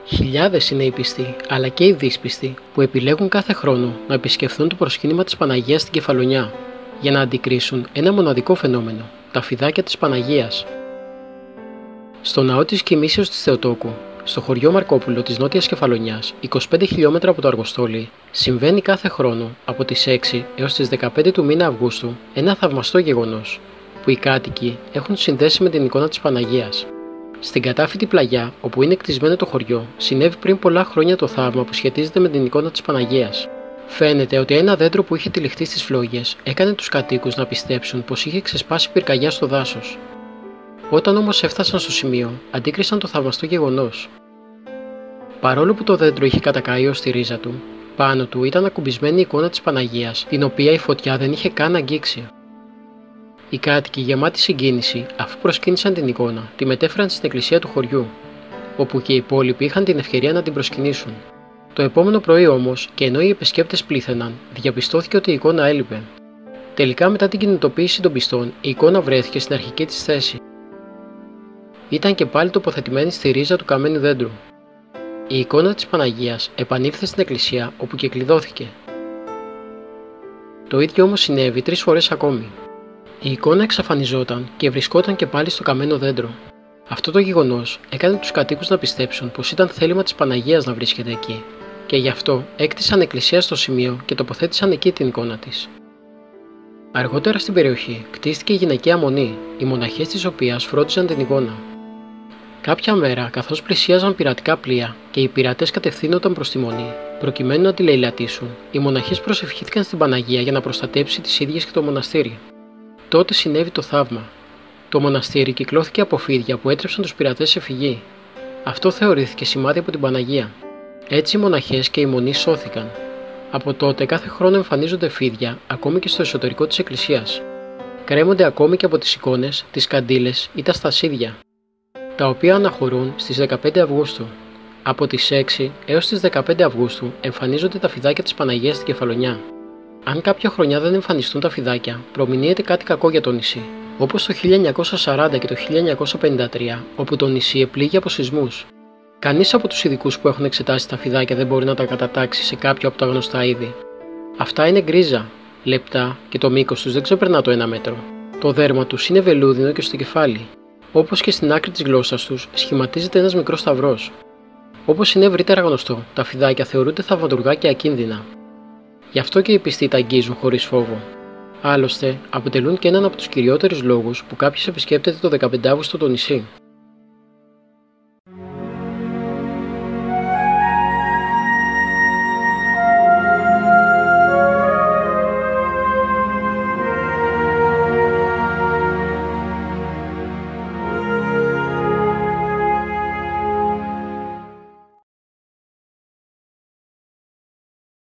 Χιλιάδες είναι οι πιστοί, αλλά και οι δύσπιστοι, που επιλέγουν κάθε χρόνο να επισκεφθούν το προσκύνημα της Παναγίας στην Κεφαλονιά, για να αντικρίσουν ένα μοναδικό φαινόμενο, τα φιδάκια της Παναγίας. Στο ναό της Κοιμήσεως της Θεοτόκου, στο χωριό Μαρκόπουλο της Νότιας Κεφαλονιάς, 25 χιλιόμετρα από το Αργοστόλι, συμβαίνει κάθε χρόνο από τις 6 έως τις 15 του μήνα Αυγούστου ένα θαυμαστό γεγονός, που οι κάτοικοι έχουν συνδέσει με την εικόνα της Παναγίας. Στην κατάφυτη πλαγιά, όπου είναι κτισμένο το χωριό, συνέβη πριν πολλά χρόνια το θαύμα που σχετίζεται με την εικόνα της Παναγίας. Φαίνεται ότι ένα δέντρο που είχε τυλιχτεί στις φλόγες έκανε τους κατοίκους να πιστέψουν πως είχε ξεσπάσει πυρκαγιά στο δάσος. Όταν όμως έφτασαν στο σημείο, αντίκρισαν το θαυμαστό γεγονός. Παρόλο που το δέντρο είχε κατακαεί ως τη ρίζα του, πάνω του ήταν ακουμπισμένη η εικόνα της Παναγίας, την οποία η φωτιά δεν είχε καν αγγίξει. Οι κάτοικοι, γεμάτοι συγκίνηση, αφού προσκύνησαν την εικόνα, τη μετέφεραν στην εκκλησία του χωριού, όπου και οι υπόλοιποι είχαν την ευκαιρία να την προσκυνήσουν. Το επόμενο πρωί όμως, και ενώ οι επισκέπτες πλήθαιναν, διαπιστώθηκε ότι η εικόνα έλειπε. Τελικά, μετά την κινητοποίηση των πιστών, η εικόνα βρέθηκε στην αρχική της θέση. Ήταν και πάλι τοποθετημένη στη ρίζα του καμένου δέντρου. Η εικόνα της Παναγίας επανήλθε στην εκκλησία, όπου και κλειδώθηκε. Το ίδιο όμως συνέβη 3 φορές ακόμη. Η εικόνα εξαφανιζόταν και βρισκόταν και πάλι στο καμένο δέντρο. Αυτό το γεγονός έκανε τους κατοίκους να πιστέψουν πως ήταν θέλημα της Παναγίας να βρίσκεται εκεί, και γι' αυτό έκτισαν εκκλησία στο σημείο και τοποθέτησαν εκεί την εικόνα της. Αργότερα στην περιοχή κτίστηκε γυναικεία μονή, οι μοναχές της οποίας φρόντιζαν την εικόνα. Κάποια μέρα, καθώς πλησίαζαν πειρατικά πλοία και οι πειρατές κατευθύνονταν προς τη μονή, προκειμένου να τη λαιλατίσουν, οι μοναχές προσευχήθηκαν στην Παναγία για να προστατέψει τις ίδιες και το μοναστήρι. Τότε συνέβη το θαύμα. Το μοναστήρι κυκλώθηκε από φίδια που έτρεψαν τους πειρατές σε φυγή. Αυτό θεωρήθηκε σημάδι από την Παναγία. Έτσι οι μοναχές και οι μονοί σώθηκαν. Από τότε κάθε χρόνο εμφανίζονται φίδια ακόμη και στο εσωτερικό της εκκλησίας. Κρέμονται ακόμη και από τις εικόνες, τις καντήλες ή τα στασίδια, τα οποία αναχωρούν στις 15 Αυγούστου. Από τις 6 έως τις 15 Αυγούστου εμφανίζονται τα φιδάκια της Παναγίας στην Κεφαλονιά. Αν κάποια χρονιά δεν εμφανιστούν τα φιδάκια, προμηνύεται κάτι κακό για το νησί, όπως το 1940 και το 1953, όπου το νησί επλήγει από σεισμούς. Κανείς από τους ειδικούς που έχουν εξετάσει τα φιδάκια δεν μπορεί να τα κατατάξει σε κάποιο από τα γνωστά είδη. Αυτά είναι γκρίζα, λεπτά και το μήκος τους δεν ξεπερνά το 1 μέτρο. Το δέρμα τους είναι βελούδινο και στο κεφάλι. Όπως και στην άκρη της γλώσσας τους σχηματίζεται ένας μικρός σταυρός. Όπως είναι ευρύτερα γνωστό, τα φιδάκια θεωρούνται θαυματουργά και ακίνδυνα. Γι' αυτό και οι πιστοί τα αγγίζουν χωρίς φόβο. Άλλωστε, αποτελούν και έναν από τους κυριότερους λόγους που κάποιος επισκέπτεται το 15 Αύγουστο το νησί.